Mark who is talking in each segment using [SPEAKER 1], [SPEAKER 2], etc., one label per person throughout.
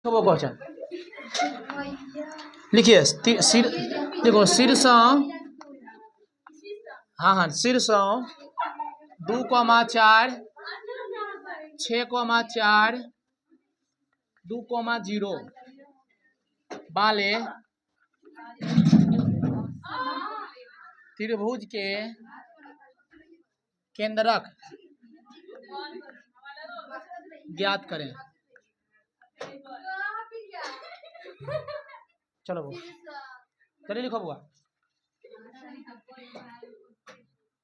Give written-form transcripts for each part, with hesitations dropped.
[SPEAKER 1] तो वो क्वेश्चन लिखिए सिर, देखो शीर्ष, हाँ शीर्ष 2,4 6,4 2,0 वाले त्रिभुज के केंद्रक ज्ञात करें। चलो वो चलिए लिखो बुआ,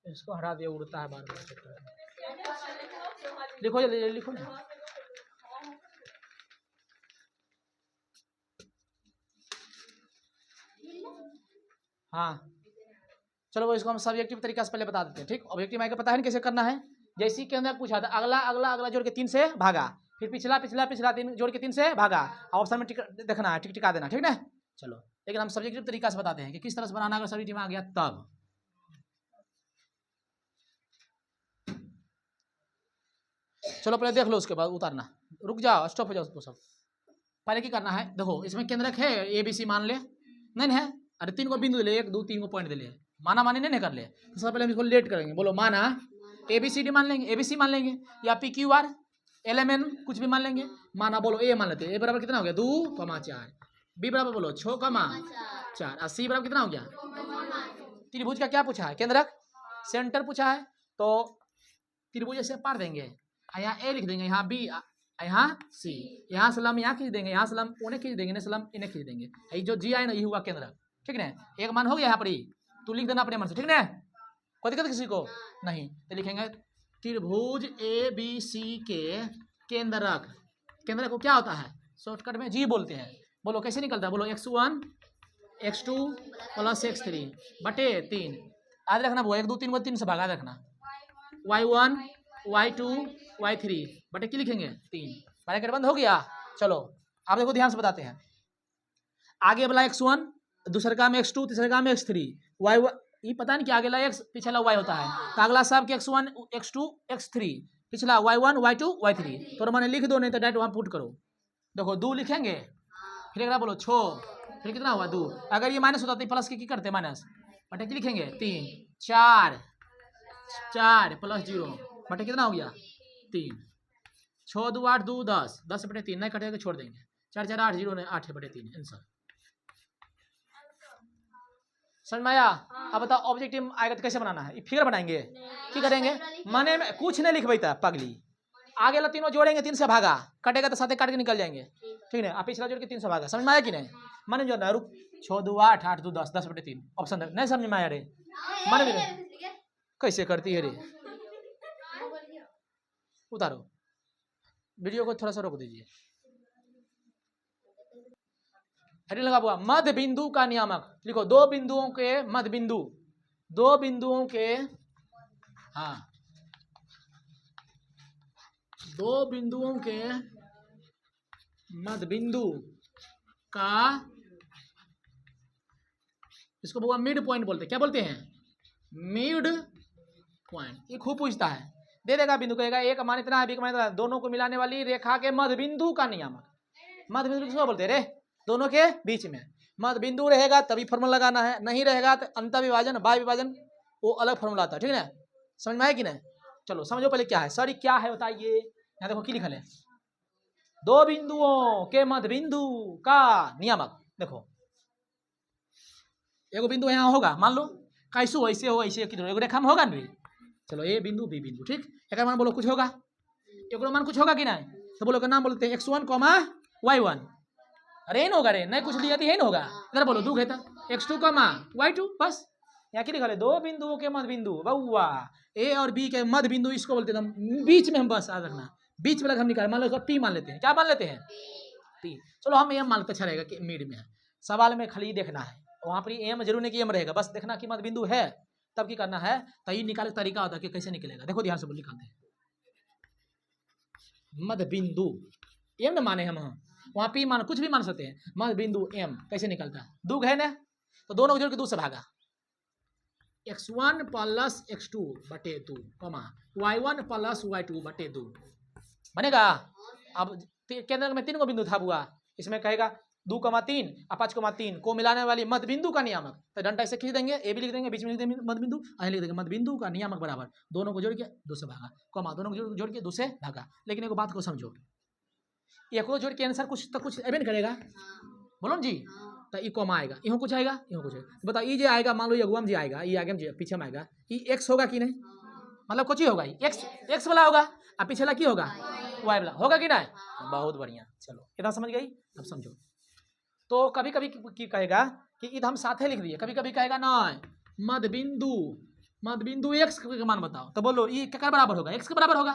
[SPEAKER 1] इसको हटा दिया, उड़ता है बार बार। लिखो जल्दी लिखो ना। हाँ चलो वो इसको हम सब्जेक्टिव तरीका से पहले बता देते हैं, ठीक। ऑब्जेक्टिव माइक पता है ना कैसे करना है। जैसे के अंदर पूछा था अगला अगला अगला जोड़ के 3 से भागा, फिर पिछला पिछला पिछला 3 जोड़ के 3 से भागा, ऑप्शन में देखना है, टिक टिका देना, ठीक ना। चलो लेकिन हम सब्जेक्टिव तरीका से बताते हैं कि किस तरह से बनाना, अगर सब्जेक्टिव में आ गया तब। चलो पहले देख लो, उसके बाद उतारना, रुक जाओ, स्टॉप हो जाओ उसको सब। पहले क्या करना है, देखो इसमें केंद्रक है ABC मान ले, नहीं है, अरे 3 को बिंदु ले, 1 2 3 को पॉइंट दे ले, माना मानी नहीं कर ले। सबसे पहले हम इसको लेट करेंगे, बोलो माना ABCD मान लेंगे, ABC मान लेंगे, या PQR LMN कुछ भी मान लेंगे। माना बोलो A मान लेते हैं, A बराबर कितना हो गया 2,4, B बराबर बोलो 6,4 और C बराबर कितना हो गया। त्रिभुज का क्या पूछा है, केंद्रक सेंटर पूछा है, तो त्रिभुज से पार देंगे, यहाँ A लिख देंगे, यहाँ B, यहाँ C, यहाँ सलम यहाँ खींच देंगे, यहाँ सलम उन्हें खींच देंगे, सलम इन्हें खींच देंगे, ये जो G आए ना ये हुआ केंद्रक, ठीक ना। एक मान हो गया यहाँ पर, तू लिख देना अपने मन से, ठीक ना, कोई दिक्कत किसी को नहीं। तो लिखेंगे त्रिभुज ABC के केंद्रक, केंद्रक को क्या होता है शॉर्टकट में G बोलते हैं। बोलो कैसे निकलता है, बोलो x1 x2 प्लस x3 बटे 3, याद रखना वो 1 2 3 को 3 से भागा रखना, y1 y2 y3 बटे क्या लिखेंगे 3, ब्रैकेट बंद हो गया। चलो आप देखो ध्यान से बताते हैं, आगे वाला x1, दूसरे का में x2, तीसरे का में x3, y1 ये पता नहीं कि आगे वाला x पिछला y होता है, तो अगला सब के x1 x2 x3, पिछला y1 y2 y3, तो मैंने लिख दो, नहीं तो डायरेक्ट वहां पुट करो। देखो 2 लिखेंगे, फिर अगला बोलो 6, फिर कितना हुआ 2, अगर ये माइनस होता तो प्लस की करते माइनस, बटे की लिखेंगे 3 4 4 प्लस 0 बटे कितना हो गया 3, 6 2 8 2 10 10 बटे 3 नहीं कटेगा, छोड़ देंगे, 4 4 8 0 8 बटे 3 आंसर। समझ में आया। अब बताओ ऑब्जेक्टिव आएगा तो कैसे बनाना है, फिगर बनाएंगे की करेंगे, माने में कुछ नहीं लिखवाई था पगली, आगे वाला तीनों जोड़ेंगे 3 से भागा, कटेगा तो साथ काट के निकल जाएंगे, ठीक है। आप पिछला जोड़ के 3 से भागा, समझ में आया कि नहीं, माने जो ना रुक 6 2 8 8 2 10 10 बटे 3 ऑप्शन नहीं समझ में आया रे, माने कैसे करती है रे, उतारो वीडियो को थोड़ा सा रोक दीजिए। हेडिंग लगा हुआ मध्य बिंदु का नियामक, लिखो 2 बिंदुओं के मध्य बिंदु, 2 बिंदुओं के, हाँ 2 बिंदुओं के मध्य बिंदु का, इसको बोला मिड पॉइंट बोलते हैं, क्या बोलते हैं मिड पॉइंट। ये खूब पूछता है, दे देगा बिंदु, कहेगा एक मान इतना है, बी का मान इतना है, दोनों को मिलाने वाली रेखा के मध्य बिंदु का नियामक। मध्य बिंदु किसको बोलते हैं रे, दोनों के बीच में मध्य बिंदु रहेगा तभी फॉर्मूला लगाना है, नहीं रहेगा तो अंतर विभाजन बाह्य विभाजन वो अलग फॉर्मूला आता है, ठीक है ना। समझ में आया कि नहीं। चलो समझो पहले क्या है, सॉरी क्या है बताइए, यहाँ देखो की लिखल है 2 बिंदुओं के मध्य बिंदु का नियामक। देखो एगो बिंदु यहाँ होगा, मान लो कैसे हो ऐसे हो ऐसे एगो रेखा में होगा ना, चलो ए बिंदु बी बिंदु, ठीक। एक मान बोलो कुछ होगा, एक मान कुछ होगा कि नहीं, तो बोलो का नाम बोलते हैं x1 y1, अरे इन होगा रे, नहीं कुछ दिया तो होगा, इधर बोलो 2 है x2 y2, बस यहाँ की लिखा है 2 बिंदुओं के मध्य बिंदु, बउआ ए और बी के मध्य बिंदु, इसको बोलते हैं बीच में, हम बस याद रखना बीच में हम निकाल, मान लो इसको P मान लेते हैं, क्या मान लेते हैं P, चलो हम एम मान लेते, अच्छा रहेगा कि मिड में है। सवाल में खाली देखना है, वहां पर एम जरूर नहीं कि एम रहेगा, बस देखना कि मध्य बिंदु है, तब की करना है, तभी निकाले तरीका होता है कि कैसे निकलेगा। देखो ध्यान से बोल निकालते हैं, मध्य बिंदु एम न माने हम वहां P मान कुछ भी मान सकते हैं, मध्य बिंदु एम कैसे निकलता है, 2 है ना, तो दोनों जोड़ के 2 से भागा, x1 प्लस x2 बटे 2 y1 प्लस y2 बटे 2 बनेगा। अब केंद्र में 3 बिंदु था बुआ, इसमें कहेगा 2,3 और 5,3 को मिलाने वाली मध्य बिंदु का नियामक, तो डंडा ऐसे खींच देंगे, ए भी लिख देंगे, बीच में लिख देंगे मध्य बिंदु, लिख देंगे मध्य बिंदु का नियामक बराबर दोनों को जोड़ के 2 से भागा, कॉमा दोनों को जोड़ के 2 से भागा। लेकिन एक बात को समझो, एक को जोड़ के आंसर कुछ तो कुछ एबे करेगा, बोलो जी, तो ई कॉमा आएगा, इहो कुछ आएगा, इहो कुछ आएगा। बताओ ई जे आएगा, मान लो ये अगुआ में जी आएगा, ये आगे में पीछे में आएगा, ई एक्स होगा कि नहीं, मतलब कुछ ही होगा, एक्स वाला होगा, और पिछला की होगा, वाई वाला होगा कि नहीं। बहुत बढ़िया, चलो इतना समझ गई। अब समझो, तो कभी कभी की कहेगा कि इधर हम साथे लिख दिए, कभी कभी कहेगा नहीं मध्य बिंदु एक्स का मान बताओ, तो बोलो ये क्या बराबर होगा, एक्स के बराबर होगा,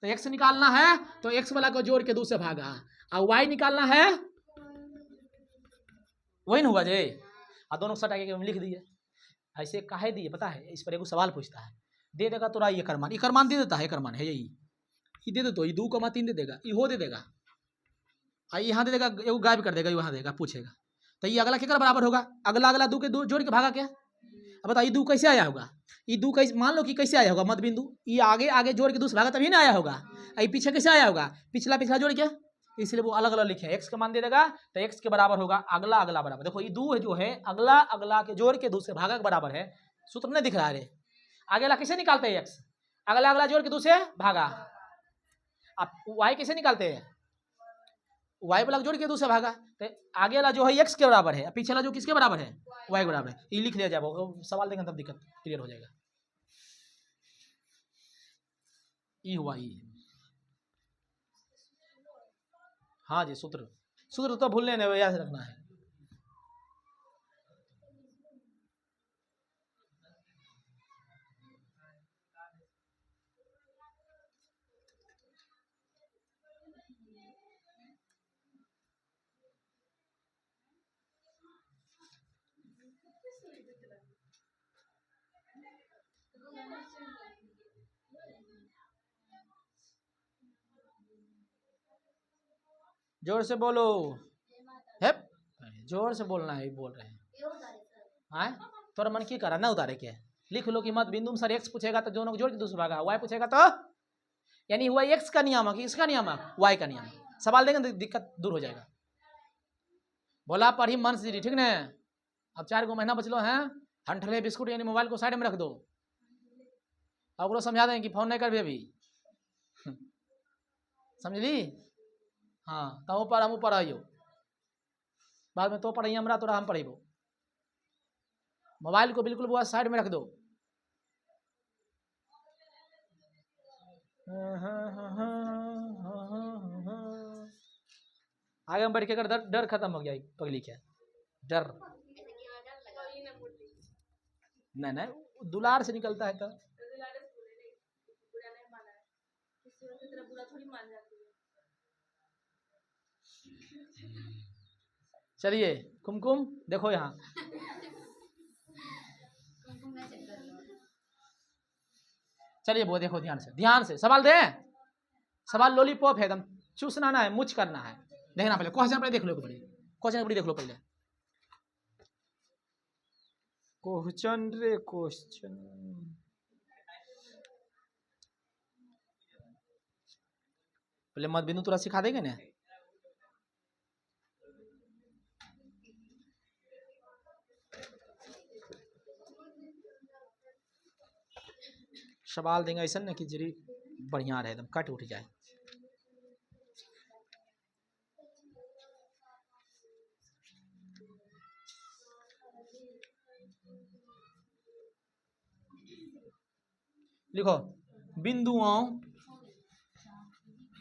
[SPEAKER 1] तो एक्स निकालना है तो एक्स वाला को जोड़ के 2 से भागा, और वाई निकालना है, वही ना हुआ जे, और दोनों सटा के लिख दिए। ऐसे काहे दिए पता है, इस पर एक सवाल पूछता है, दे देगा तोरा ये करमान दे देता है, करमान है यही, ये दे दे तो ये 2,3 दे देगा, ये हो दे देगा, और यहाँ दे देगा, एगो गायब कर देगा, वहाँ देगा, पूछेगा तो ये अगला क्या बराबर होगा, अगला 2 के 2 जोड़ के भागा क्या। अब बताओ ये 2 कैसे आया होगा, ये 2 कैसे, मान लो कि कैसे आया होगा मध्य बिंदु, ये आगे जोड़ के 2 से भागा तभी ना आया होगा, ये पीछे कैसे आया होगा, पिछला जोड़ के, इसलिए वो अलग अलग लिखे, एक्स का मान दे देगा तो एक्स के बराबर होगा अगला बराबर। देखो ये 2 जो है अगला के जोड़ के 2 से भागा के बराबर है, सूत्र नहीं दिख रहा है, आगे वाला कैसे निकालते हैं, एक्स अगला जोड़ के 2 से भागा, आप वाई कैसे निकालते हैं, वाई वाला जोड़ के 2 से भागा, तो आगे वाला जो है एक्स के बराबर है, पीछे वाला जो किसके बराबर है, वाई के बराबर है, ये लिख लिया जाए, सवाल देंगे तब दिक्कत क्लियर हो जाएगा। ये हुआ ये, हाँ जी, सूत्र तो भूलने नहीं, याद रखना है। जोर से बोलो, है जोर से बोलना है, बोल रहे हैं, तोरा मन की करा ना उतारे के, लिख लो कि मध्य बिंदु में सर एक्स पूछेगा तो दोनों को जोड़ के 2 से भागा, वाई पूछेगा तो यानी हुआ एक्स का नियामक, इसका नियामक, वाई का नियामक, सवाल देंगे तो दिक्कत दूर हो जाएगा। बोला पढ़ी मन से, ठीक ना। अब 4 गो महीना बचलो है, हंठले बिस्कुट यानी मोबाइल को साइड में रख दो, अब वो समझा दें कि फोन नहीं कर भी अभी, समझली, हाँ तो पर हम पढ़ाइयो, बाद में तो पढ़ाई हमरा तोरा हम पढ़ेबो, मोबाइल को बिल्कुल बुआ साइड में रख दो। आगे हम बढ़ के कर डर खत्म हो गया, पगली क्या डर, नहीं दुलार से निकलता है तो चलिए कुमकुम देखो यहाँ, चलिए वो देखो ध्यान से सवाल दे, सवाल लॉलीपॉप है एकदम, चूसना ना है, मुच करना है, देखना पहले क्वेश्चन पहले देख लो, क्वेश्चन देख लो पहले, क्वेश्चन रे क्वेश्चन, पहले मध्य बिंदु तुरा सिखा देंगे ना, सवाल देंगे ऐसा ना कि जरी बढ़िया रहे, एकदम कट उठ जाए। लिखो बिंदुओं,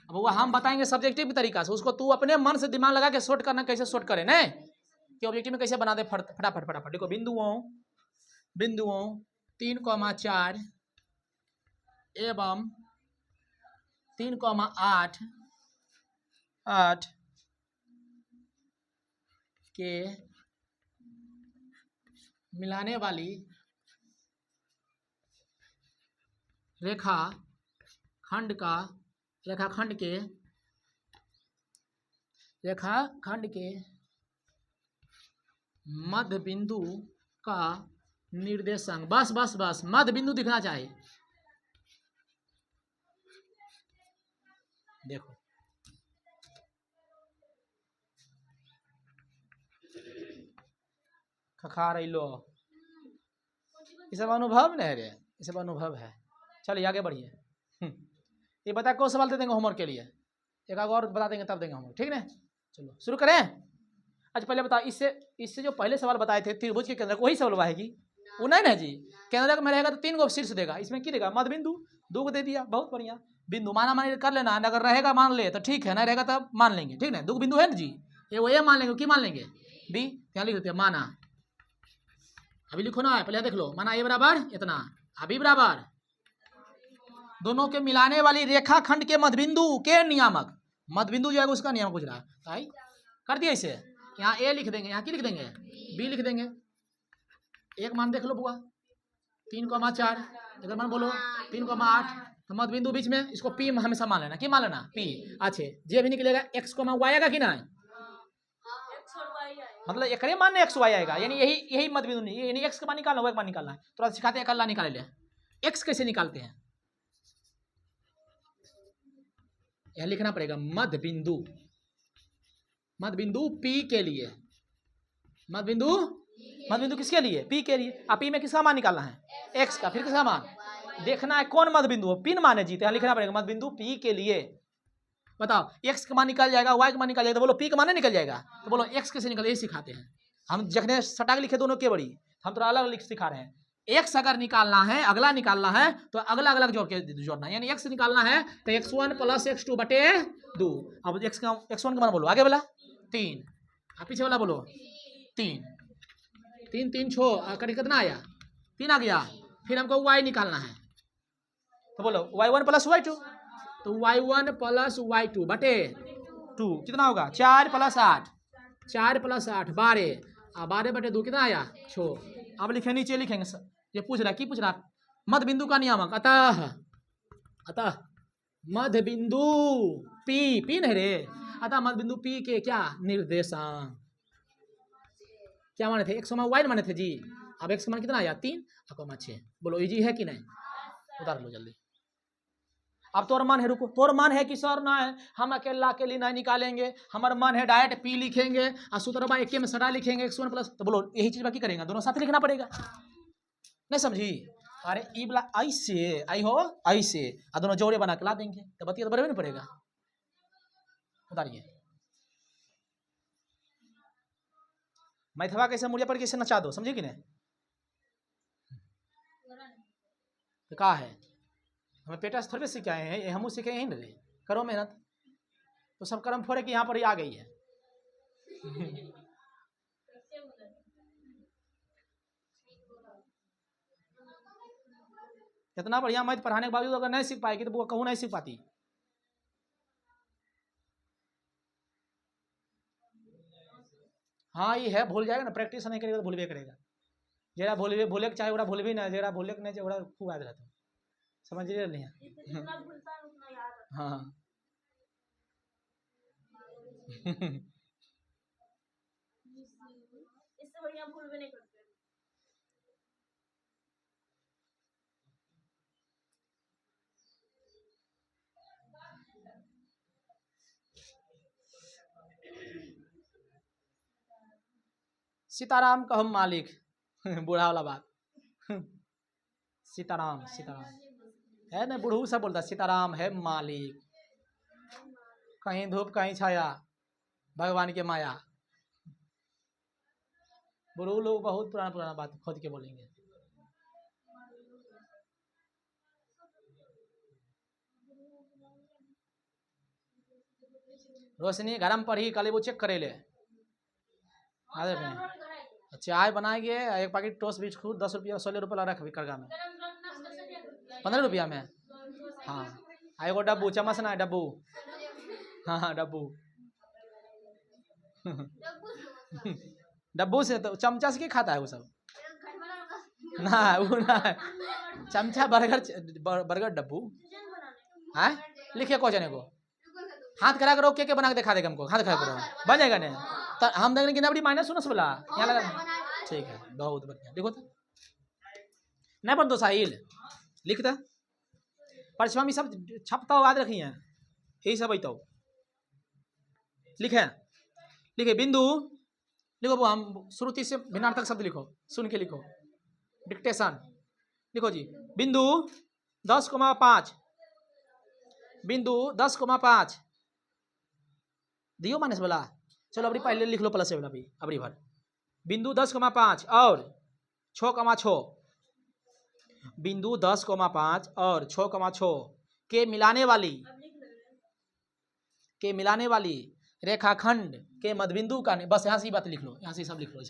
[SPEAKER 1] अब वो हम बताएंगे सब्जेक्टिव तरीका से, उसको तू अपने मन से दिमाग लगा के शॉर्ट करना, कैसे शॉर्ट करे ना कि ऑब्जेक्टिव में कैसे बना दे फटाफट। देखो बिंदुओं 3,4 एवं 3,8 के मिलाने वाली रेखाखंड के मध्य बिंदु का निर्देशांक, बस मध्य बिंदु दिखना चाहिए। देखो खखा रही लो, ये सब अनुभव नहीं रे, ये सब अनुभव है। चलिए आगे बढ़िए। ये बता कौन सवाल दे देंगे होमवर्क के लिए, एक आग और बता देंगे तब देंगे होमवर्क, ठीक ना। चलो शुरू करें। अच्छा पहले बताओ, इससे जो पहले सवाल बताए थे त्रिभुज के केंद्र वही सवाल आएगी वो नहीं ना जी। केंद्रक में रहेगा तो 3 गो शीर्ष देगा, इसमें क्या देगा मध्य बिंदु 2 को दे दिया, बहुत बढ़िया। बिंदु माना मानी कर लेना, अगर रहेगा मान ले तो ठीक है, नहीं रहेगा तब मान लेंगे, ठीक ना। 2 बिंदु है ना जी, ये वो मान लेंगे, क्या मान लेंगे बी, क्या लिख देते हैं माना। अभी लिखो ना, पहले देख लो, माना ए बराबर इतना, अभी बराबर दोनों के मिलाने वाली रेखा खंड के मध्यबिंदु के नियामक, मध्यबिंदु जो है उसका नियामक पूछ रहा है। आई कर दिया इसे, यहाँ ए लिख देंगे, यहाँ की लिख देंगे बी लिख देंगे। एक मान देख लो बुआ 3,4, अगर मान बोलो 3,8, तो मध्यबिंदु बीच में, इसको पी हमेशा मान लेना, क्या मान लेना पी। अच्छे जे भी निकलेगा एक्स को वाई आएगा कि नहीं, मतलब एक मान एक्स वाई आएगा, यानी यही मध्यबिंदु नहीं, यानी एक्स का मान निकालना, वाई का मान निकालना है। थोड़ा सिखाते हैं, कल निकाले ले एक्स कैसे निकालते हैं, यह लिखना पड़ेगा मध्यबिंदु, मध्यबिंदु पी के लिए, मध्यबिंदु किसके लिए पी के लिए। अब पी में किसका मान निकालना है एक्स का, फिर किसका मान देखना है कौन मध्यबिंदु है, पिन माने जीते, लिखना पड़ेगा मध्यबिंदु पी के लिए। बताओ एक्स का मान निकल जाएगा, वाई का मान निकल जाएगा, तो बोलो पी का मान निकल जाएगा, तो बोलो एक्स कैसे निकले, ये सिखाते हैं हम। जखने सटाक लिखे दोनों के बड़ी, हम तो अलग लिख सिखा रहे हैं। एक्स अगर निकालना है, अगला निकालना है तो अगला अलग जोड़ के जोड़ना है, यानी एक्स निकालना है तो x1 + x2 बटे 2। अब x1 का मान बोलो, आगे वाला 3, पीछे वाला बोलो 3, 3 3 6 कितना आया 3 आ गया। फिर हमको y निकालना है, तो बोलो y1 + y2, तो y1 + y2 बटे 2 कितना होगा 4 + 8, 4 + 8 12, 12 बटे 2 कितना आया 6। अब लिखे नीचे लिखेंगे, ये पूछ रहा, की पूछ रहा मध्य बिंदु का नियामक, अतः मध्य बिंदु पी नहीं रे, अतः मध्य बिंदु पी के क्या निर्देशांक, क्या माने थे एक्स वाई माने थे जी। अब एक्स का मान कितना आया 3 और 6, बोलो इजी है कि नहीं, उतार लो जल्दी। अब तोर मन है, रुको तोर मन है कि सर ना है हम अकेला के लिए नहीं निकालेंगे, हमारा मन है डायरेक्ट पी लिखेंगे और सूत्रबा एक में सड़ा लिखेंगे x1 +, तो बोलो यही चीज बाकी करेंगे, दोनों साथ लिखना पड़ेगा, नहीं समझी। अरे ई वाला ऐसे आई हो ऐसे, और दोनों जोड़े बना के ला देंगे, तो बतिया तो बराबर नहीं पड़ेगा। उतारिए मैथवा कैसे मुड़िया पर कैसे नचा दो, समझे कि नहीं, तो कहा है हमें पेटा से थोड़े सिखाए हैं, हम सीखे ही नहीं, करो मेहनत, तो सब कर्म फोड़े कि यहाँ पर ही आ गई है। इतना बढ़िया मैथ पढ़ाने के बावजूद अगर नहीं सीख पाएगी तो वो कहूँ नहीं सीख पाती। हाँ ये है, भूल जाएगा ना, प्रैक्टिस नहीं करेगा तो भूलबे करेगा, जेरा भूले चाहे ओरा भूलबे ना, जेरा भूले नहीं चाहे ओरा खूब याद रहता, समझ रहे नहीं। हाँ इससे बढ़िया भूल भी नहीं करते। सीताराम का हम मालिक बूढ़ा वाला बात सीताराम है ना, बुढ़ऊ सब बोलता सीताराम है मालिक, कहीं धूप कहीं छाया भगवान के माया। बुढ़ऊ लोग बहुत पुराना बात खोद के बोलेंगे। रोशनी गरम पड़ी कल वो चेक करे ले, चाय बनाएंगे, एक पैकेट टोस्ट बिस्कुट 10 रुपया 16 रुपया रख करगा में 15 रुपया में। हाँ एगो डब्बू चम्मच ना डब्बू, हाँ डब्बू डब्बू से तो चमचा से क्या खाता है वो सब ना, वो ना चमचा बर्गर डब्बू है, लिखिए क्वेश्चन को हाथ खड़ा करो, के बना के दिखा देगा हमको, हाथ खड़ा करो बन जाएगा नहीं तो हम देखेंगे कि नबड़ी माइनस सुनस बोला यहाँ लगा, ठीक है बहुत बढ़िया। देखो तो नहीं बन दो साहिल लिखता परिश्रम में सब छपता हो याद रखी है, यही सब तो लिखे बिंदु लिखो वो हम श्रुति से भिन्नार्थक शब्द लिखो, सुन के लिखो, डिक्टेशन लिखो जी। बिंदु 10,5 बिंदु 10,5 दियो मानस बोला। चलो अभी पहले लिख लो प्लस से वाला भी अबरी भर। बिंदु 10,5 और 6,6 बिंदु 10,5 और 6,6 के मिलाने वाली रेखाखंड के मध्यबिंदु का, बस यहाँ से ही बात लिख लो, यहाँ से सब लिख लो इस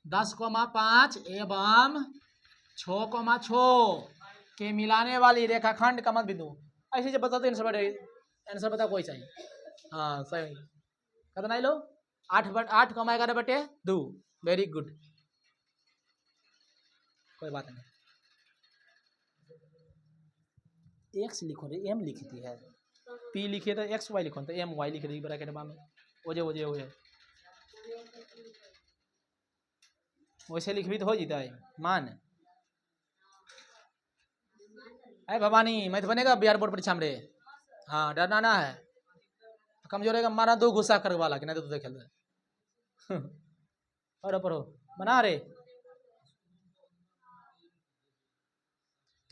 [SPEAKER 1] 10,5 एवं 6,6 के मिलाने वाली रेखाखंड का मध्यबिंदु। ऐसे जब बताते आंसर बता कोई चाहिए। हाँ सही, कितना लो 8/11/2। वेरी गुड, कोई बात नहीं। एक्स लिखो रे, एम लिखती है, पी लिखे तो एक्स वाई लिखो तो एम वाई लिख दी ब्रैकेट में ओजे वैसे लिख भी तो हो जीता है मान। अरे भवानी मैं तो बनेगा बिहार बोर्ड परीक्षा में रे। हाँ डरना ना है, कमजोर है मारा 2 गुस्सा कर वाला कि नहीं तो खेल रहे। पढ़ो बना रे,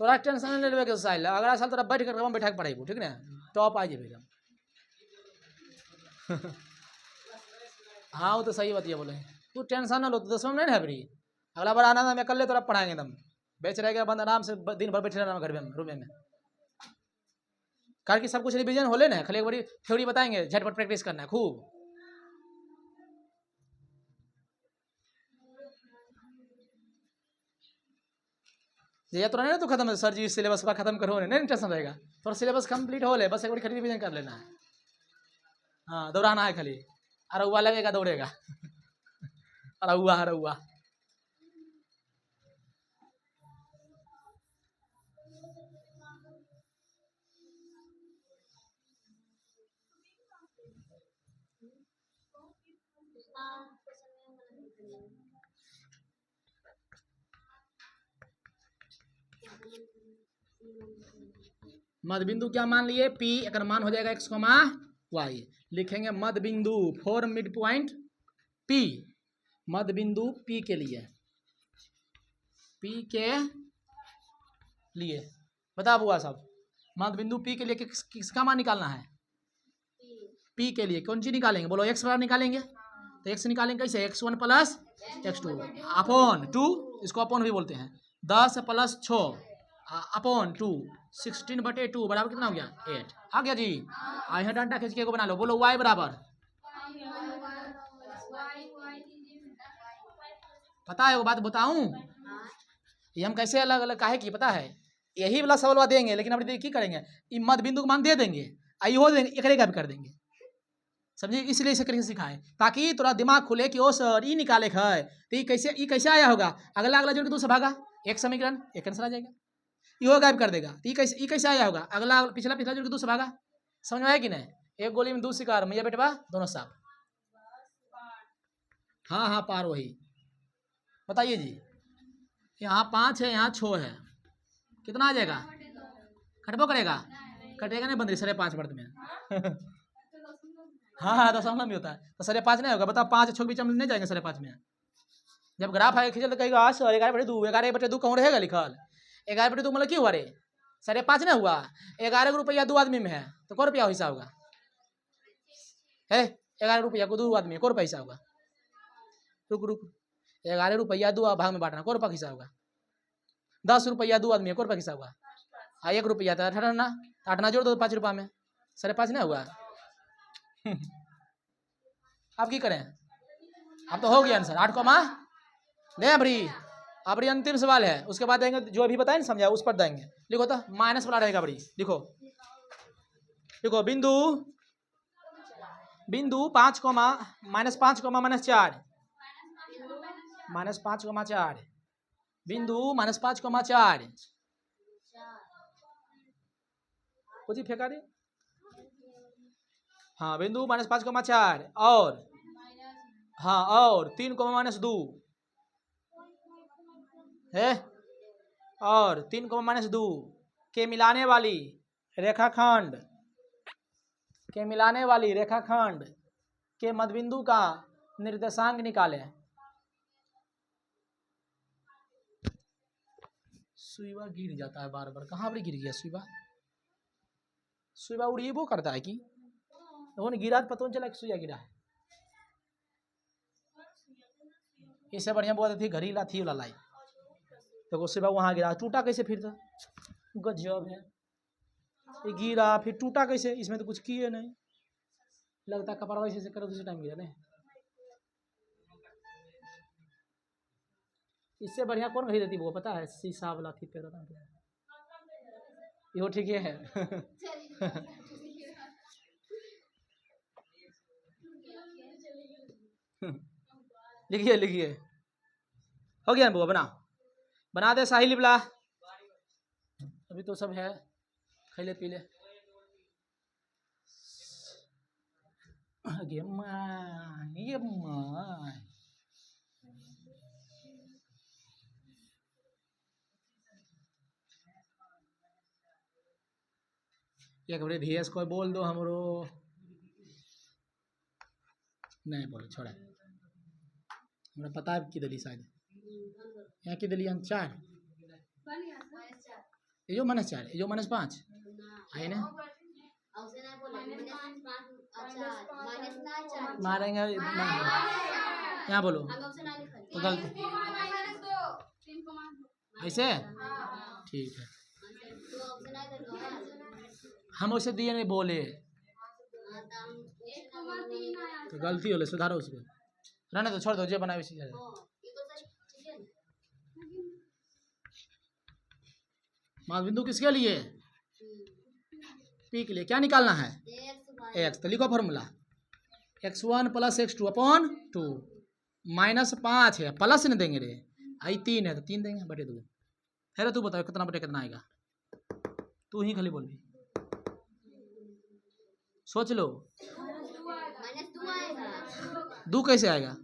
[SPEAKER 1] तोरा टेंशन नहीं लेवे के साल, अगला साल तोरा बैठ कर बैठा के पढ़ेबू, ठीक ना, टॉप आ जेबे। हाँ वो तो सही बात ये बोले, तू टेंशन ना लो, तो 10वां में नहीं है बरी, अगला बार आना मैं कल ले तोरा पढ़ाएंगे एकदम बेच रहेगा बंद, आराम से दिन भर बैठे रहना घर में रूम में। कारण कि सब कुछ रिविजन हो ले ना, खाली एक बारी थ्योरी बताएंगे, झटपट प्रैक्टिस करना है खूब। ये तो नहीं तो खत्म है सर जी सिलेबस का खत्म करो, नहीं टेंशन रहेगा, थोड़ा सिलेबस कंप्लीट हो ले, बस एक बार खाली रिविजन कर लेना है। हाँ दौड़ाना है खाली, अरे हुआ लगेगा दौड़ेगा। अरे हुआ मध्य बिंदु क्या मान लिए P, एक मान हो जाएगा x, y। लिखेंगे मध्य बिंदु फॉर मिड पॉइंट P, मध्य बिंदु P के लिए, बता बुआ साहब, मध्य बिंदु P के लिए किसका मान निकालना है? P के लिए कौन सी निकालेंगे बोलो, x बराबर निकालेंगे, तो x निकालेंगे कैसे, x1 प्लस x2 अपॉन 2, इसको अपॉन भी बोलते हैं, 10 + 6 अपॉन 2, 16/2 बराबर कितना हो गया 8। आ गया जी। यहाँ डंडा खींच के को बना लो, बोलो y बराबर, पता है वो बात बताऊं, ये हम कैसे अलग अलग काहे की पता है, यही वाला सवाल देंगे लेकिन अपनी की करेंगे, मध्य बिंदु को मान दे देंगे, आई हो देंगे, एक रेखा भी कर देंगे, समझिए, इसलिए इसे करके सिखाएं ताकि थोड़ा दिमाग खुले कि ओ सर ई निकाले है, तो ये कैसे आया होगा, अगला जोड़ के 2 से भागा, एक समीकरण एक आंसर आ जाएगा, यो गायब कर देगा, तो ये कैसे आया होगा, अगला पिछला जोड़ के 2 से भागा, समझ में आया कि नहीं, एक गोली में 2 शिकार, मैया बेटवा दोनों साफ। हाँ पार वही, बताइए जी, यहाँ 5 है यहाँ 6 है, कितना आ जाएगा, कटबो करेगा, कटेगा नहीं बंदरी 5.5 वर्त में। हाँ दशमलव भी होता है, तो 5.5 नहीं होगा, बताओ 5 6 बीच में नहीं जाएंगे 5.5 में, जब ग्राफ आगे खींचे तो कहेगा 11/2, 11/2 कहूँ रहेगा लिखल, 11/2 मतलब क्यों हुआ रे, 5.5 नहीं हुआ, 11 रुपया 2 आदमी में है, तो को रुपया हिसाब होगा, है 11 रुपया को 2 आदमी को रुपया हिसाब होगा, रुक 11 रुपया 2 भाग में बांटना, को रुपया हिसाब होगा, 10 रुपया 2 आदमी को रुपया हिसाब होगा, 1 रुपया था 18 ना, 8 ना जोड़ दो 5 रुपया में, 5.5 नहीं हुआ। अब की करें, अब तो हो गया आंसर 8 ले अबरी अंतिम सवाल है, उसके बाद देंगे जो अभी बताए ना समझा उस पर देंगे, लिखो तो माइनस वाला रहेगा बड़ी, लिखो बिंदु 5, -5, -4 -5,4 बिंदु -5,4 कुछ ही फेंका रे, हाँ बिंदु -5,4 और हाँ और 3, -2 है, और 3, -2 के मिलाने वाली रेखाखंड के मध्यबिंदु का निर्देशांक निकाले। सुईवा गिर जाता है बार बार, कहाँ पर गिर गया सुईवा? सुईवा उड़ी वो करता है कि उन्होंने गिरा तो पता नहीं चला कि सुईया गिरा है। इससे बढ़िया बोलती थी घड़ी ला थी लाई, तो सुईवा वहां गिरा, टूटा कैसे फिर? तो गजब है, ये गिरा फिर टूटा कैसे? इसमें तो कुछ किए नहीं, लगता कपड़ा वैसे से करो दूसरे टाइम गिरा नहीं। इससे बढ़िया कौन घड़ी देती वो पता है? शीशा वाला थी पे यो ठीक है। लिखिए लिखिए, हो गया बुआ, बना दे साहिल लिबला। अभी तो सब है, खैले पीले। ये एक बार भैंस को बोल दो हमरो, नहीं बोले छोड़ा, हमरा पता है कि दली शायद यहाँ की दली 4, ये जो -4, ये जो -5 है ना, मारेंगे यहाँ बोलो तो गलत ऐसे, ठीक है हम उसे दिए नहीं बोले तो गलती हो, सुधारो उसको, रहने तो छोड़ दो, जो बनाए उसी मास बिंदु किसके लिए? पी के लिए। क्या निकालना है? x, तो लिखो फॉर्मूला, x1 + x2 अपॉन 2, -5 है, प्लस नहीं देंगे रे, आई 3 है तो 3 देंगे बटे 2 है। तू बताओ कितना बटे कितना आएगा? तू ही खाली बोल, सोच लो। दो कैसे आएगा?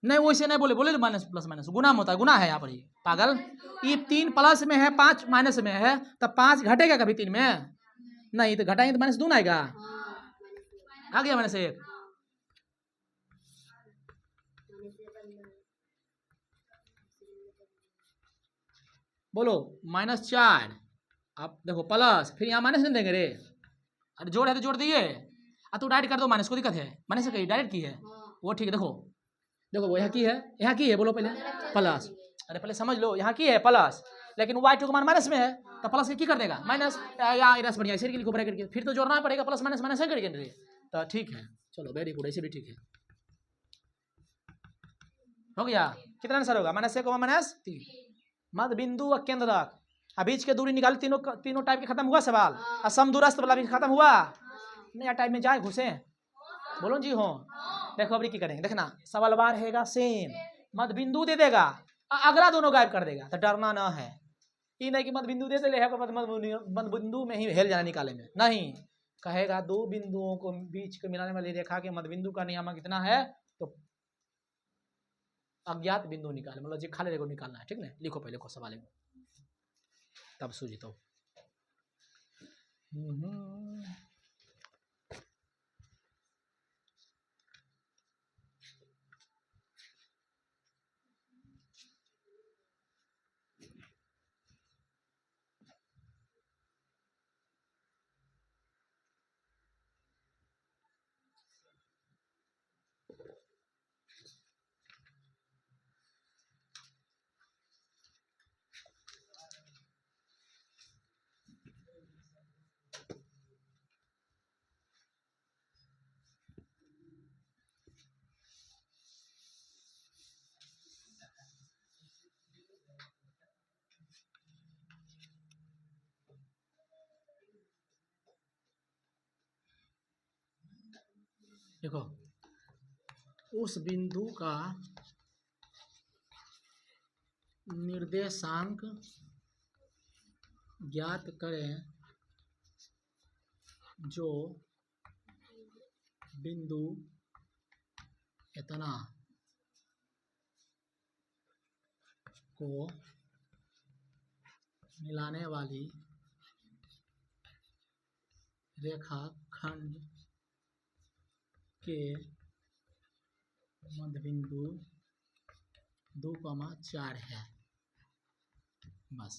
[SPEAKER 1] नहीं वैसे नहीं बोले, बोले माइनस प्लस माइनस गुना में होता है, गुना है यहाँ पर ही पागल। ये 3 प्लस में है, 5 माइनस में है, तब 5 घटेगा कभी 3 में? नहीं, तो घटाएंगे तो -2 आएगा, आ गया -1। बोलो -4, अब देखो प्लस, फिर यहाँ माइनस नहीं देंगे रे, अरे जोड़ है तो जोड़ दिए, तू डायरेक्ट कर दो माइनस, को दिक्कत है? माइनस से कही डायरेक्ट की है वो, ठीक है। देखो देखो वो यहाँ की है, यहाँ की है, बोलो पहले प्लस, अरे पहले समझ लो, यहाँ की है प्लस, लेकिन y2 का मान माइनस में है, तो प्लस के की कर देगा माइनस, या इधर बढ़िया ऐसे लिखो ब्रैकेट के, फिर तो जोड़ना पड़ेगा, प्लस माइनस माइनस है करके, तो ठीक है, चलो वेरी गुड, ऐसे भी ठीक है, हो गया। कितना आंसर होगा? -1, मध्य बिंदु व केंद्रक, बीच के दूरी निकाली, तीनों टाइप के खत्म हुआ सवाल, और समदूरस्थ वाला भी खत्म हुआ, नया टाइप में जाए घुसे, बोलो जी हो। देखो अभी की करेंगे, देखना सवाल बार रहेगा सेम, मध्य बिंदु दे देगा, अगला दोनों गायब कर देगा, तो डरना ना है, ये नहीं कि मध्य बिंदु दे ले मध्य बिंदु में ही हेल जाना निकाले में, नहीं, कहेगा दो बिंदुओं को बीच को मिलाने वाली रेखा के मध्य बिंदु का नियामक कितना है, तो अज्ञात बिंदु निकाले, मतलब जो खाली रेखा निकालना है, ठीक ना। लिखो पहले को सवाल में, तब सूझी तो। देखो उस बिंदु का निर्देशांक ज्ञात करें जो बिंदु इतना को मिलाने वाली रेखाखंड के मध्य बिंदु 2,4 है, बस।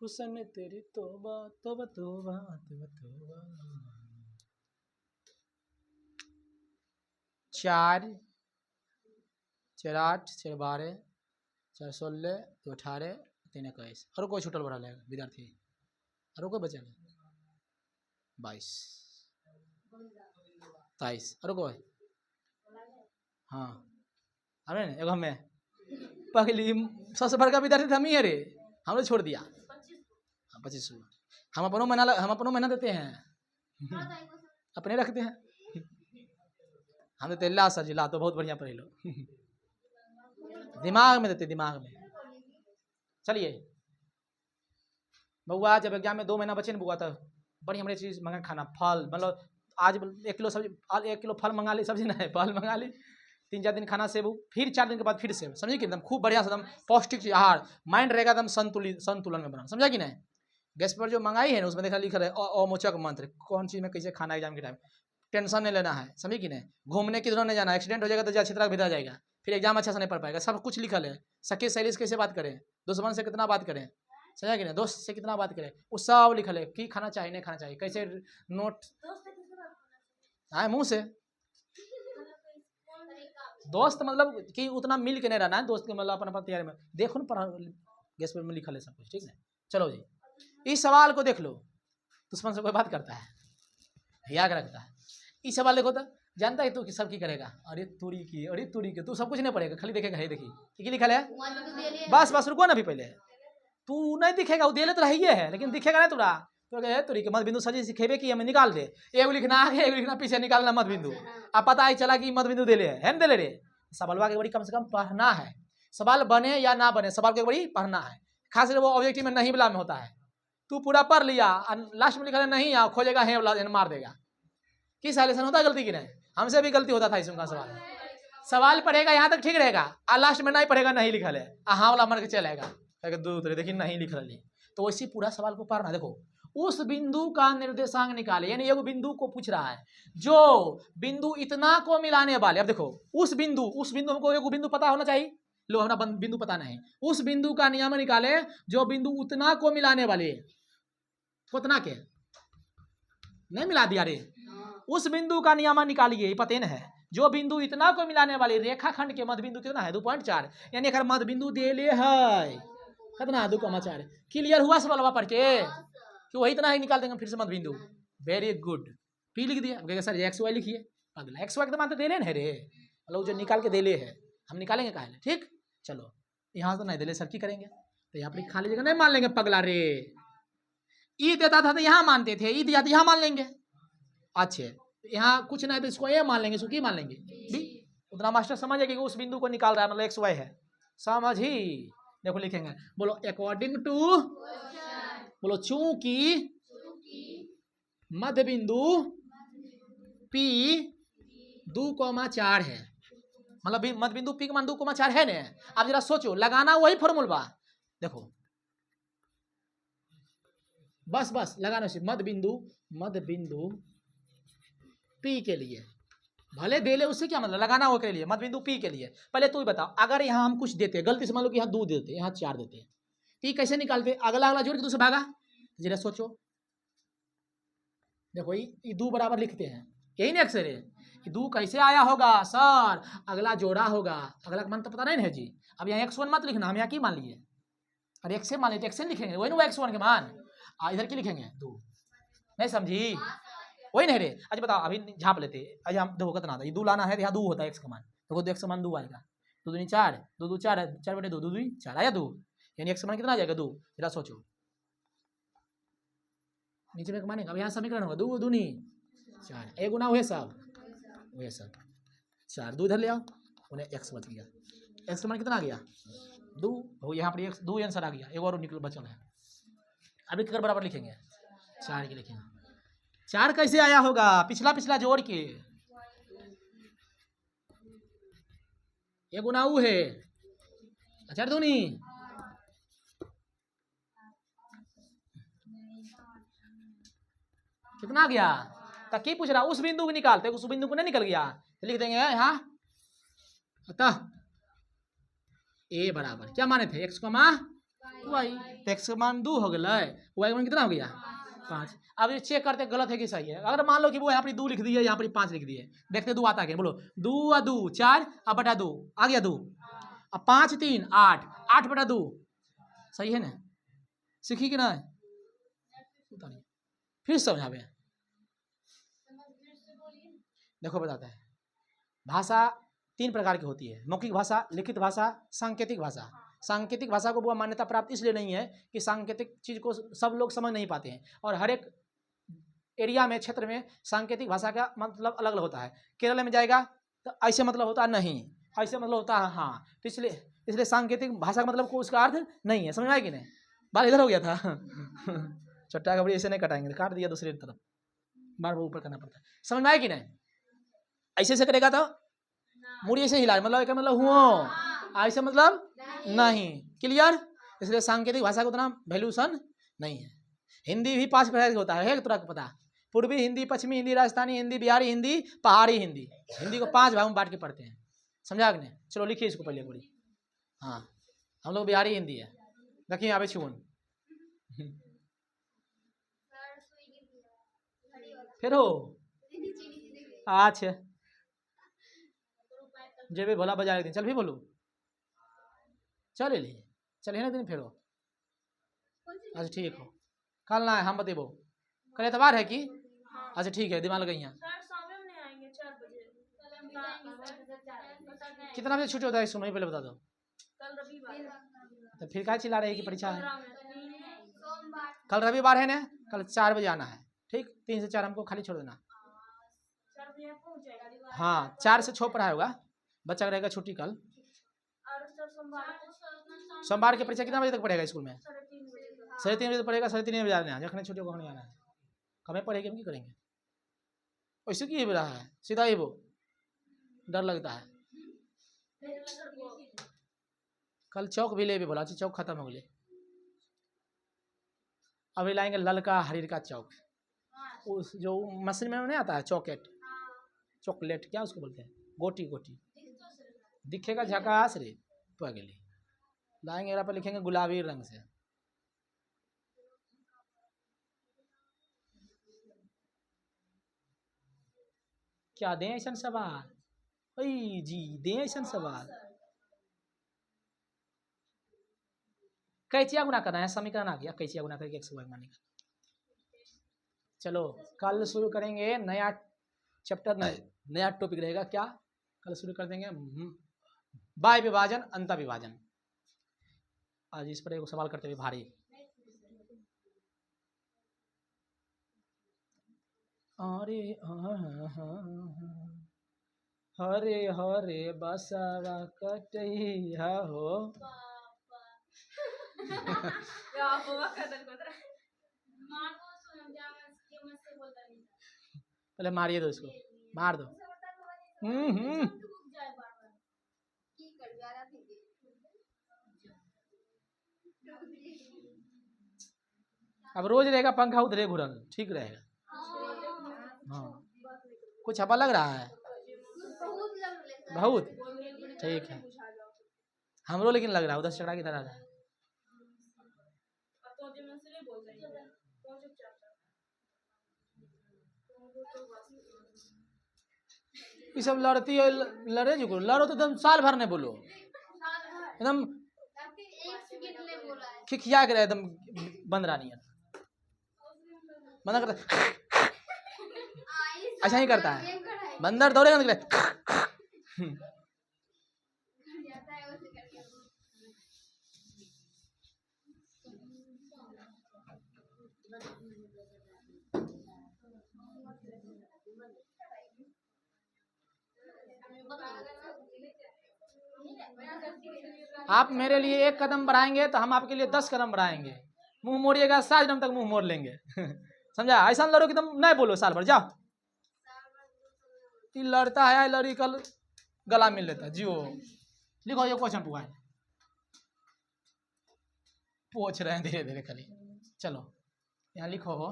[SPEAKER 1] हुसन तेरी तोबा तोबा तोबा तोबा तोबा। 4 4 8 4 12 4 16 2 18 3 21। और कोई छूटल बढ़ा लेगा विद्यार्थी? और कोई बचा नहीं? 22 23 और कोई? हाँ अरे एगो हमें पहली सबसे बड़का विद्यार्थी हम ही है रे, हमने छोड़ दिया। 25 हम अपनों महीना देते हैं, अपने रखते हैं। हम देते ला सर जी ला तो बहुत बढ़िया पढ़े लो। दिमाग में देते, दिमाग में। चलिए बउआ जब एग्जाम में 2 महीना बचे न बुआ तब बड़ी हमारी चीज मंगा खाना, फल, मतलब आज 1 किलो सब्जी 1 किलो फल मंगा ली, सब्जी नहीं फल मंगा ली, 3-4 दिन खाना सेब, फिर 4 दिन के बाद फिर सेब, समझे कि एकदम खूब बढ़िया से एकदम पौष्टिक आहार, माइंड रहेगा एकदम संतुलन में बना, समझा कि नहीं? गैस पर जो मंगाई है ना उसमें देखा लिखा है अमोचक मंत्र, कौन चीज में कैसे खाना एग्जाम के टाइम, टेंशन नहीं लेना है, समझे कि नहीं? घूमने किधर नहीं जाना, एक्सीडेंट हो जाएगा तो जा छितरा भिदा जाएगा, फिर एग्जाम अच्छा से नहीं पढ़ पाएगा, सब कुछ लिखल है। सखी सहेली से कैसे बात करें, दुश्मन से कितना बात करें, समझा कि नहीं? दोस्त से कितना बात करें, वो सब लिखल है कि खाना चाहिए नहीं खाना चाहिए, कैसे नोट आए मुंह से। दोस्त मतलब कि उतना मिल के नहीं रहना है, दोस्त के मतलब अपना तैयारी में देखो ना, पढ़ा गैस पर में लिखल है सब कुछ, ठीक है? चलो जी इस सवाल को देख लो, दुश्मन से कोई बात करता है याद रखता है, इस सवाल देखो तो जानता है तू कि सब की करेगा, अरे तुरी की तू सब कुछ नहीं पढ़ेगा, खाली देखेगा, है देखी कि लिखल है, बस रुको ना, अभी पहले तू नहीं दिखेगा, वो दे ले तो रही है, लेकिन दिखेगा ना तुरा तो तुरी के मध्य बिंदु सजी सिखेबे कि हमें निकाल दे, एगो लिखना आगे एगो लिखना पीछे, निकालना मध्य बिंदु, अब पता ही चला कि मध्य बिंदु दे ले है ना, दे ले रे। सवालवा के बड़ी कम से कम पढ़ना है, सवाल बने या ना बने सवाल के बड़ी पढ़ना है, खास करके वो ऑब्जेक्टिव में नहीं वाला में होता है, तू पूरा पढ़ लिया लास्ट में लिखा नहीं आ खोजेगा है वाला मार देगा, किस सालेशन होता है गलती की नहीं, हमसे भी गलती होता था इसका सवाल पढ़ेगा यहाँ तक ठीक रहेगा, और लास्ट में नहीं पढ़ेगा नहीं लिखल है, हाँ वाला मर के चलेगा, देखिए नहीं लिख रही, तो वैसे पूरा सवाल को पढ़ना। देखो उस बिंदु का निर्देशांक निकाले, यानी एक बिंदु को पूछ रहा है जो बिंदु इतना को मिलाने वाले, अब देखो उस बिंदु हमको एक बिंदु पता होना चाहिए, लो हमारा बिंदु पता नहीं, उस बिंदु का नियम निकाले जो बिंदु उतना को मिलाने वाले, उतना के नहीं मिला दिया रे, उस बिंदु का नियम निकालिए, पते न है जो बिंदु इतना को मिलाने वाली रेखाखंड के मध्य बिंदु कितना है 2.4, यानी अगर मध्य बिंदु दे ले है कितना 2,4, क्लियर हुआ सवाल पढ़ के कि वही इतना ही निकाल देंगे फिर से मध्य बिंदु, वेरी गुड, पी लिख दिया सर एक्स वाई लिखिए, अगला एक्स वाई तो मानते दे ले है रे, मतलब जो निकाल के दे ले है हम निकालेंगे कहा, ठीक चलो यहाँ तो नहीं दे ले सर की करेंगे, तो यहाँ पर खाली जगह नहीं मान लेंगे पगला रे, ई देता था तो यहाँ मानते थे, ई दिया तो यहाँ मान लेंगे, अच्छे यहाँ कुछ नहीं तो इसको ये मान लेंगे, इसको की मान लेंगे भी, उतना मास्टर समझे कि उस बिंदु को निकाल रहा है, मतलब एक्स वाई है, समझ ही। देखो लिखेंगे, बोलो अकॉर्डिंग टू, बोलो चूंकि मध्य बिंदु P 2,4 है, मतलब मध्य बिंदु P का मान 2,4 है ना, अब जरा सोचो लगाना वही फॉर्मूला, देखो बस लगाना सिर्फ मध्य बिंदु P के लिए, भले दे ले उससे क्या मतलब, लगाना वो के लिए मध्य बिंदु P के लिए। पहले तू ही बताओ अगर यहाँ हम कुछ देते गलती से, मान लो कि यहाँ 2 देते यहाँ 4 देते, तो ये कैसे निकालते, अगला जोड़ के दूसरा भागा, जरा सोचो, देखो ये 2 बराबर लिखते हैं, यही ना अक्सर है, 2 कैसे आया होगा सर, अगला जोड़ा होगा, अगला का मान तो पता नहीं है जी, अब यहाँ x1 मत लिखना, हम यहाँ की मान लिए, अरे x मान लिए x लिखेंगे, वही ना x1 के मान, इधर की लिखेंगे 2, नहीं समझी, वही नहीं रे। अच्छा बताओ अभी झाप लेते, अच्छा हम देखो कितना था, ये 2 लाना है तो यहाँ 2 होता है x का मान, देखो तो x का मान 2 आएगा, 2 दूनी 4, 2 2 4 4 बटे 2 2 2 4 आया 2, यानी x का मान कितना आ जाएगा 2, जरा सोचो नीचे में मानेगा, अब यहाँ समीकरण होगा 2 दूनी 4, एक गुना हुए सब 4, 2 इधर ले आओ, उन्हें x बच गया, x का मान कितना आ गया 2, यहाँ पर x 2 आंसर आ गया, एक और निकल बचल है, अभी किधर बराबर लिखेंगे 4 के लिखेंगे, 4 कैसे आया होगा, पिछला जोड़ के, ये गुना है, अच्छा दूनी कितना गया? तो की पूछ रहा उस बिंदु को निकालते, उस बिंदु को नहीं निकल गया तो लिख देंगे यहाँ अतः ए बराबर क्या माने थे x, वाई, तो x का मान 2 हो गया, y का मान कितना हो गया 5। अब ये चेक करते गलत है कि सही है। अगर मान लो कि वो यहाँ पर 2 लिख दिए, यहाँ पर 5 लिख दिए, देखते 2 आता है, बोलो 2 और 2 4 अब बटा 2 आ गया 2, अब 5 3 8 8 बटा 2 सही है ना? सीखी कि ना? फिर समझावे, देखो बताता है। भाषा 3 प्रकार की होती है, मौखिक भाषा, लिखित भाषा, सांकेतिक भाषा। सांकेतिक भाषा को वो मान्यता प्राप्त इसलिए नहीं है कि सांकेतिक चीज को सब लोग समझ नहीं पाते हैं, और हर एक एरिया में, क्षेत्र में सांकेतिक भाषा का मतलब अलग अलग होता है। केरल में जाएगा तो ऐसे मतलब होता है नहीं, ऐसे मतलब होता है हाँ, तो इसलिए सांकेतिक भाषा का मतलब को उसका अर्थ नहीं है। समझ में आया कि नहीं? बाल इधर हो गया था छोटा कपड़ी ऐसे नहीं कटाएंगे, काट दिया दूसरी तरफ, बार बार ऊपर करना पड़ता है। समझ में आया कि नहीं? ऐसे से करेगा तो मुड़ी ऐसे हिला, मतलब क्या मतलब हुआ, ऐसे मतलब नहीं। क्लियर? इसलिए सांकेतिक भाषा का उतना वैल्यूशन नहीं है। हिंदी भी 5 प्रकार की होता है तुरा को पता? पूर्वी हिंदी, पश्चिमी हिंदी, राजस्थानी हिंदी, बिहारी हिंदी, पहाड़ी हिंदी। हिंदी को 5 भाग में बांट के पढ़ते हैं। समझा कि नहीं? चलो लिखिए इसको पहले पूरी। हाँ हम लोग बिहारी हिंदी है, देखिए यहाँ पे छुन फिर हो अच्छा जे भी भोला बाजार एक दिन चल भी बोलू चल ले चल ना दिन फिर हो। अच्छा ठीक हो, कल ना है हम बतेबो, कल एतवार है कि? अच्छा ठीक है, दिमाग लगाइए। कितना बजे छुट्टी होता है इसको पहले बता दो। तो फिर क्या चिल्ला रहे कि परीक्षा है? कल रविवार है ना, कल 4 बजे आना है, ठीक? 3 से 4 हमको खाली छोड़ देना। हाँ 4 से 6 पढ़ाई होगा, बच्चा रहेगा छुट्टी कल। सोमवार की परीक्षा कितना बजे तक पढ़ेगा स्कूल में? 3:30 बजे तक पढ़ेगा, 3:30 बजे आना है, जखने छुट्टी को नहीं आना है। कमें पढ़ेगी हम की करेंगे, वैसे की रहा है सीधा ही वो डर लगता है। कल चौक भी ले भी बोला, चौक खत्म हो गए, अभी लाएंगे ललका हरीर का चौक, उस जो मशीन में नहीं आता है चॉकलेट क्या उसको बोलते हैं, गोटी गोटी दिखेगा झकास रे पगली, लाएंगे पर लिखेंगे गुलाबी रंग से। क्या दें ऐसा सवाल? जी दें ऐसा सवाल। कैचिया गुना करना है, समीकरण आ गया, कैचिया गुना करके 100 माने का। चलो कल शुरू करेंगे नया चैप्टर, नया टॉपिक रहेगा। क्या कल शुरू कर देंगे? बाय विभाजन, अंत विभाजन। आज इस पर एक सवाल करते हुए भारी। अरे हरे हरे बसवा कटैया हो पहले मारिए दो इसको, मार दो। अब रोज रहेगा पंखा उधरे घुरल, ठीक रहेगा। हाँ कुछ हवा लग रहा है बहुत, ठीक है हमरो लेकिन लग रहा है उधर से चढ़ा किधर आ रहा है। ये सब लड़ती है, लड़े जो लड़ो तो एकदम साल भर नहीं बोलो, एकदम खिखिया के रहे एकदम बंदरा नहीं है, बंदर करता ऐसा ही करता है, बंदर दौड़ेगा निकले आप मेरे लिए 1 कदम बढ़ाएंगे तो हम आपके लिए 10 कदम बढ़ाएंगे। मुंह मोड़िएगा 7 जन्म तक मुंह मोड़ लेंगे समझा? ऐसा लड़ो कि तुम नहीं बोलो साल भर, जाओ। लड़ता है लड़ी कल गला मिल लेता जियो। लिखो ये क्वेश्चन पूछ रहे हैं धीरे धीरे खाली। चलो यहाँ लिखो हो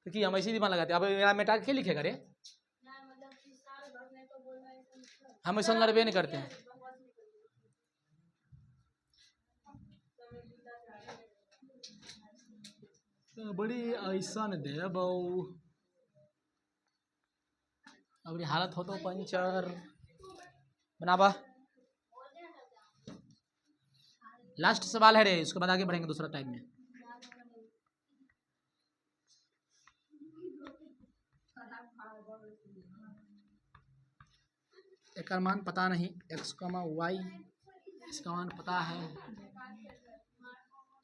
[SPEAKER 1] तो कि हम ऐसे ही दिमाग लगाते अब मेरा मेटा के लिखेगा रे हम ऐसा लड़बे नहीं करते हैं बड़ी ऐसा न दे बहू अब हालत हो तो पंचर बनाबा लास्ट सवाल है रे उसके बाद आगे बढ़ेंगे दूसरा टाइम में एक का मान पता नहीं x, y इसका मान पता है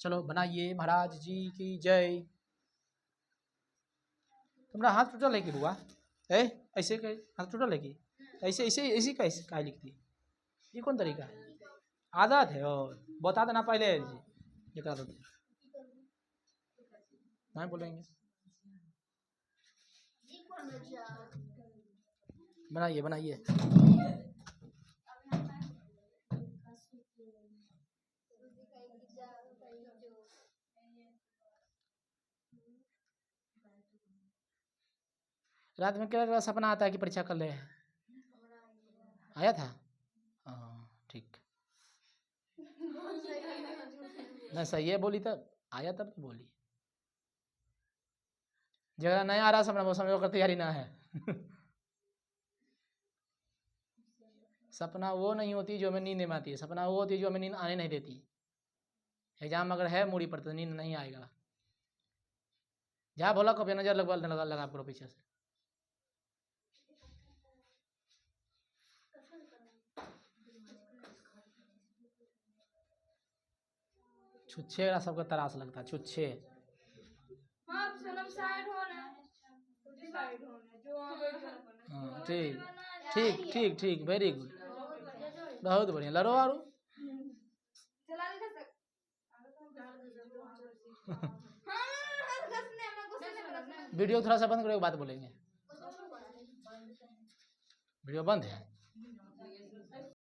[SPEAKER 1] चलो बनाइए महाराज जी की जय तुम्हारा हाथ टूटल है कि बुआ ऐसे हाथ टूटल है कि ऐसे ऐसे इसी का ऐसे लिखती ये कौन तरीका है आदत है और बता देना पहले जी ये आदत नहीं बोलेंगे बनाइए बनाइए रात में क्या सपना आता है कि परीक्षा कर ले आया था ठीक नहीं सही है बोली तब आया तब तो बोली जगह नहीं आ रहा सपना वो समझो कर तैयारी ना है सपना वो नहीं होती जो हमें नींद में आती है सपना वो होती है जो हमें नींद आने नहीं देती एग्जाम अगर है मूडी पर तो नींद नहीं आएगा जहाँ बोला कभी नजर लगा करो पीछे से छुच्छे का सबका तरास लगता है छुच्छे ठीक ठीक ठीक ठीक वेरी गुड बहुत बढ़िया लड़ो आरो वीडियो थोड़ा सा बंद करो बात बोलेंगे वीडियो बंद है